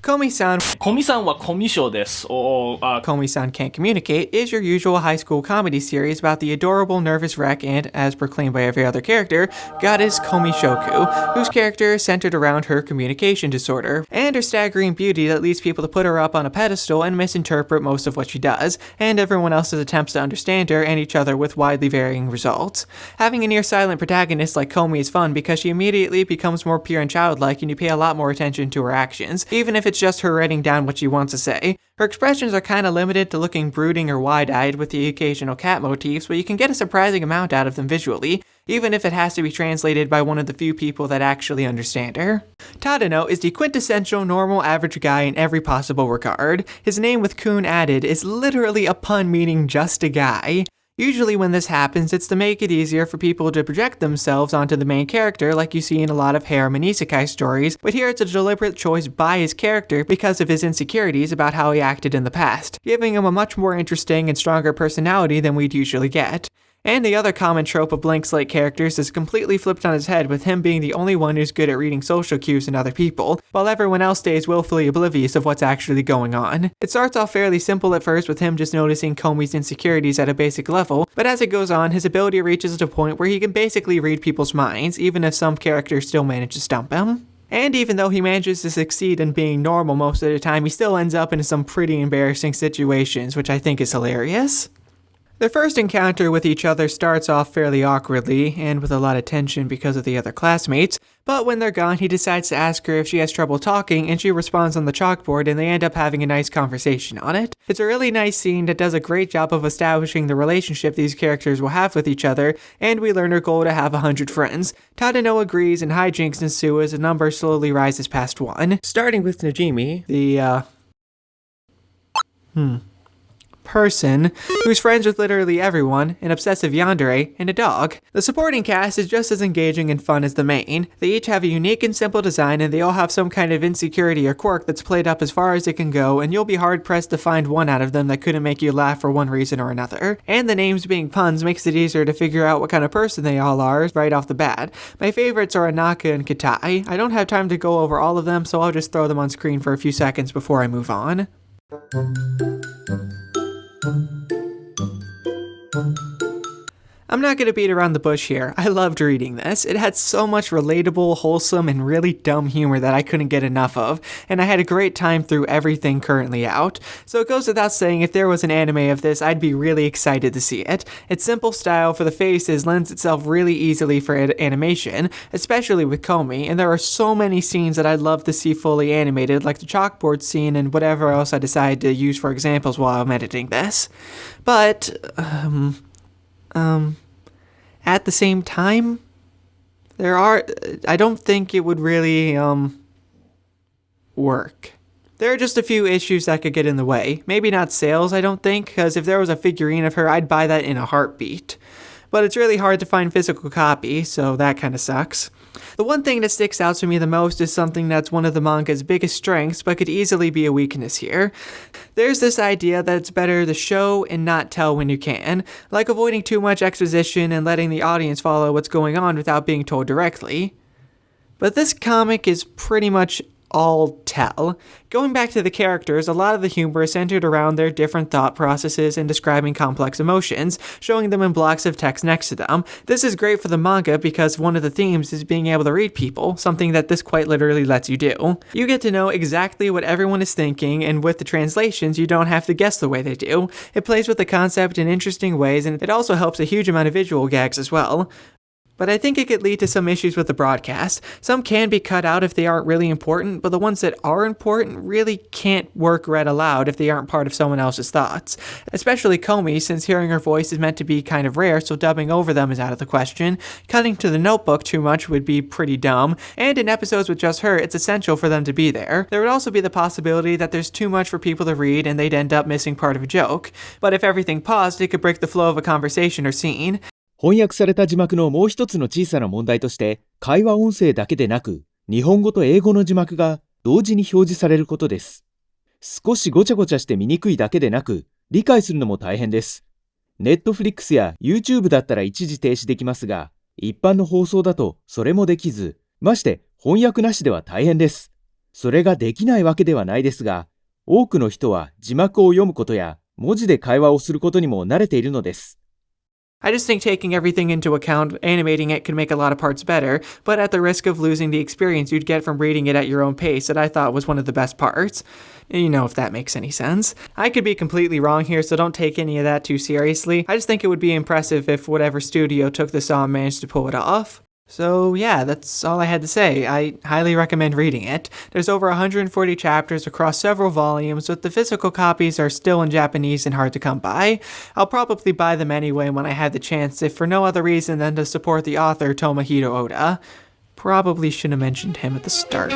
Komi-san, Komi-san はコミュ障です。Komi-san Can't Communicate is your usual high school comedy series about the adorable nervous wreck and, as proclaimed by every other character, goddess Komi-shoku, whose character is centered around her communication disorder, and her staggering beauty that leads people to put her up on a pedestal and misinterpret most of what she does, and everyone else's attempts to understand her and each other with widely varying results. Having a near-silent protagonist like Komi is fun because she immediately becomes more pure and childlike and you pay a lot more attention to her actions, even if it's just her writing down what she wants to say. Her expressions are kinda limited to looking brooding or wide-eyed with the occasional cat motifs, but you can get a surprising amount out of them visually, even if it has to be translated by one of the few people that actually understand her. Tadano is the quintessential normal average guy in every possible regard. His name with kun added is literally a pun meaning just a guy. Usually when this happens, it's to make it easier for people to project themselves onto the main character like you see in a lot of harem and isekai stories, but here it's a deliberate choice by his character because of his insecurities about how he acted in the past, giving him a much more interesting and stronger personality than we'd usually get. And the other common trope of blank slate characters is completely flipped on his head with him being the only one who's good at reading social cues in other people, while everyone else stays willfully oblivious of what's actually going on. It starts off fairly simple at first with him just noticing Komi's insecurities at a basic level, but as it goes on, his ability reaches a point where he can basically read people's minds, even if some characters still manage to stump him. And even though he manages to succeed in being normal most of the time, he still ends up in some pretty embarrassing situations, which I think is hilarious. Their first encounter with each other starts off fairly awkwardly, and with a lot of tension because of the other classmates, but when they're gone, he decides to ask her if she has trouble talking, and she responds on the chalkboard, and they end up having a nice conversation on it. It's a really nice scene that does a great job of establishing the relationship these characters will have with each other, and we learn her goal to have 100 friends. Tadano agrees, and hijinks ensue as the number slowly rises past 1, starting with Najimi, the, person who's friends with literally everyone, an obsessive yandere, and a dog. The supporting cast is just as engaging and fun as the main. They each have a unique and simple design, and they all have some kind of insecurity or quirk that's played up as far as it can go, and you'll be hard-pressed to find one out of them that couldn't make you laugh for one reason or another. And the names being puns makes it easier to figure out what kind of person they all are right off the bat. My favorites are Anaka and Katai. I don't have time to go over all of them, so I'll just throw them on screen for a few seconds before I move on. I'm not going to beat around the bush here. I loved reading this. It had so much relatable, wholesome, and really dumb humor that I couldn't get enough of, and I had a great time through everything currently out. So it goes without saying, if there was an anime of this, I'd be really excited to see it. Its simple style for the faces lends itself really easily for animation, especially with Komi, and there are so many scenes that I'd love to see fully animated, like the chalkboard scene and whatever else I decide to use for examples while I'm editing this. But, at the same time, I don't think it would really, work. There are just a few issues that could get in the way. Maybe not sales, I don't think, because if there was a figurine of her, I'd buy that in a heartbeat. But it's really hard to find physical copy, so that kinda sucks. The one thing that sticks out to me the most is something that's one of the manga's biggest strengths, but could easily be a weakness here. There's this idea that it's better to show and not tell when you can, like avoiding too much exposition and letting the audience follow what's going on without being told directly. But this comic is pretty much all tell. Going back to the characters, a lot of the humor is centered around their different thought processes and describing complex emotions, showing them in blocks of text next to them. This is great for the manga because one of the themes is being able to read people, something that this quite literally lets you do. You get to know exactly what everyone is thinking, and with the translations, you don't have to guess the way they do. It plays with the concept in interesting ways, and it also helps a huge amount of visual gags as well. But I think it could lead to some issues with the broadcast. Some can be cut out if they aren't really important, but the ones that are important really can't work read aloud if they aren't part of someone else's thoughts. Especially Komi, since hearing her voice is meant to be kind of rare, so dubbing over them is out of the question. Cutting to the notebook too much would be pretty dumb, and in episodes with just her, it's essential for them to be there. There would also be the possibility that there's too much for people to read and they'd end up missing part of a joke. But if everything paused, it could break the flow of a conversation or scene. 翻訳された字幕のもう一つの小さな問題として、会話音声だけでなく、日本語と英語の字幕が同時に表示されることです。少しごちゃごちゃして見にくいだけでなく、理解するのも大変です。Netflix や YouTube だったら一時停止できますが、一般の放送だとそれもできず、まして翻訳なしでは大変です。それができないわけではないですが、多くの人は字幕を読むことや文字で会話をすることにも慣れているのです。I just think taking everything into account, animating it could make a lot of parts better, but at the risk of losing the experience you'd get from reading it at your own pace that I thought was one of the best parts. You know, if that makes any sense. I could be completely wrong here, so don't take any of that too seriously. I just think it would be impressive if whatever studio took this on managed to pull it off. So yeah, that's all I had to say. I highly recommend reading it. There's over 140 chapters across several volumes, but the physical copies are still in Japanese and hard to come by. I'll probably buy them anyway when I have the chance, if for no other reason than to support the author Tomohiro Oda. Probably should have mentioned him at the start.